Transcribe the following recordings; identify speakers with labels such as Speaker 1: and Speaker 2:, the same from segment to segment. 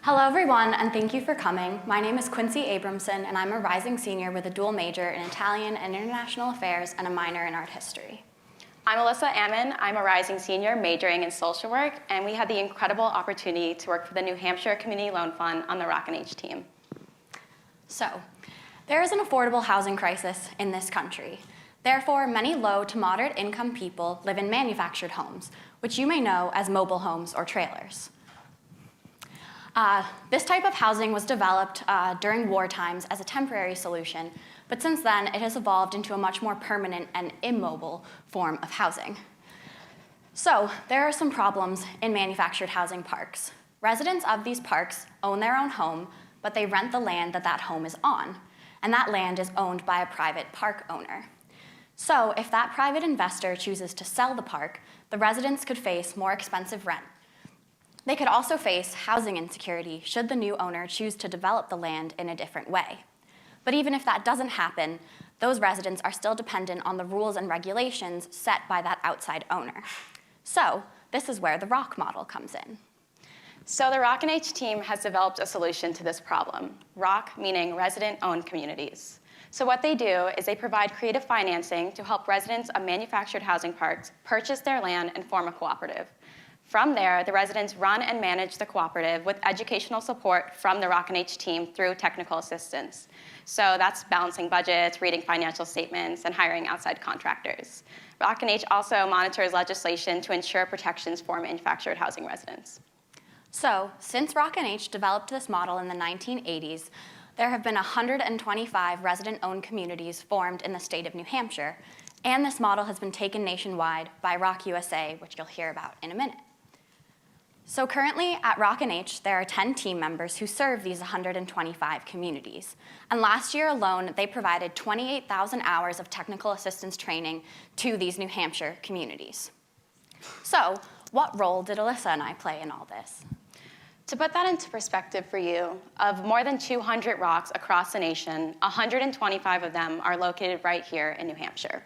Speaker 1: Hello everyone, and thank you for coming. My name is Quincy Abramson, and I'm a rising senior with a dual major in Italian and International Affairs and a minor in art history.
Speaker 2: I'm Alyssa. I'm a rising senior majoring in social work, and we had the incredible opportunity to work for the New Hampshire Community Loan Fund on the ROCNH team.
Speaker 1: So, there is an affordable housing crisis in this country. Therefore, many low to moderate income people live in manufactured homes, which you may know as mobile homes or trailers. This type of housing was developed during war times as a temporary solution, but since then it has evolved into a much more permanent and immobile form of housing. So there are some problems in manufactured housing parks. Residents of these parks own their own home, but they rent the land that that home is on, and that land is owned by a private park owner. So if that private investor chooses to sell the park, the residents could face more expensive rent. They could also face housing insecurity should the new owner choose to develop the land in a different way. But even if that doesn't happen, those residents are still dependent on the rules and regulations set by that outside owner. So this is where the ROC model comes in.
Speaker 2: So the ROCNH team has developed a solution to this problem, ROC meaning resident-owned communities. So what they do is they provide creative financing to help residents of manufactured housing parks purchase their land and form a cooperative. From there, the residents run and manage the cooperative with educational support from the ROCNH team through technical assistance. So that's balancing budgets, reading financial statements, and hiring outside contractors. ROCNH also monitors legislation to ensure protections for manufactured housing residents.
Speaker 1: So, since ROCNH developed this model in the 1980s, there have been 125 resident-owned communities formed in the state of New Hampshire, and this model has been taken nationwide by ROC USA, which you'll hear about in a minute. So currently at ROCNH, there are 10 team members who serve these 125 communities. And last year alone, they provided 28,000 hours of technical assistance training to these New Hampshire communities. So what role did Alyssa and I play in all this?
Speaker 2: To put that into perspective for you, of more than 200 ROCs across the nation, 125 of them are located right here in New Hampshire.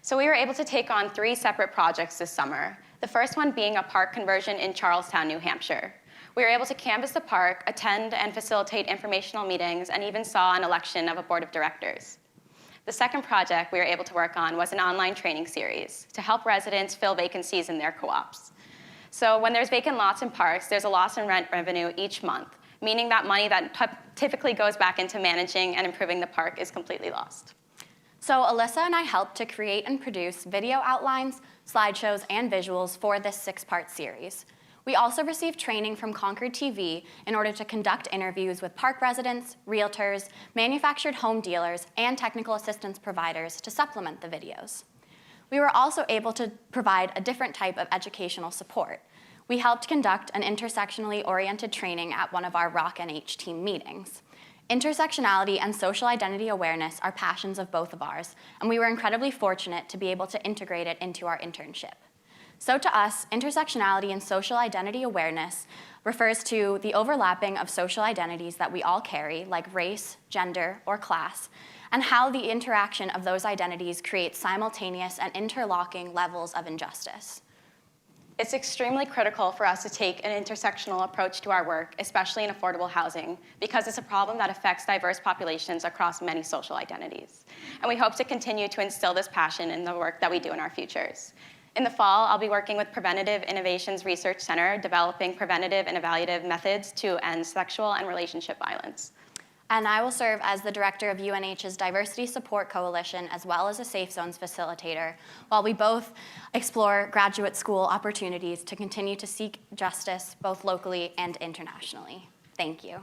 Speaker 2: So we were able to take on 3 separate projects this summer. The first one being a park conversion in Charlestown, New Hampshire. We were able to canvass the park, attend and facilitate informational meetings, and even saw an election of a board of directors. The second project we were able to work on was an online training series to help residents fill vacancies in their co-ops. So when there's vacant lots in parks, there's a loss in rent revenue each month, meaning that money that typically goes back into managing and improving the park is completely lost.
Speaker 1: So Alyssa and I helped to create and produce video outlines, slideshows, and visuals for this 6-part series. We also received training from Concord TV in order to conduct interviews with park residents, realtors, manufactured home dealers, and technical assistance providers to supplement the videos. We were also able to provide a different type of educational support. We helped conduct an intersectionally oriented training at one of our ROCNH team meetings. Intersectionality and social identity awareness are passions of both of ours, and we were incredibly fortunate to be able to integrate it into our internship. So to us, intersectionality and social identity awareness refers to the overlapping of social identities that we all carry, like race, gender, or class, and how the interaction of those identities creates simultaneous and interlocking levels of injustice.
Speaker 2: It's extremely critical for us to take an intersectional approach to our work, especially in affordable housing, because it's a problem that affects diverse populations across many social identities. And we hope to continue to instill this passion in the work that we do in our futures. In the fall, I'll be working with Preventative Innovations Research Center, developing preventative and evaluative methods to end sexual and relationship violence.
Speaker 1: And I will serve as the director of UNH's Diversity Support Coalition, as well as a Safe Zones facilitator, while we both explore graduate school opportunities to continue to seek justice both locally and internationally. Thank you.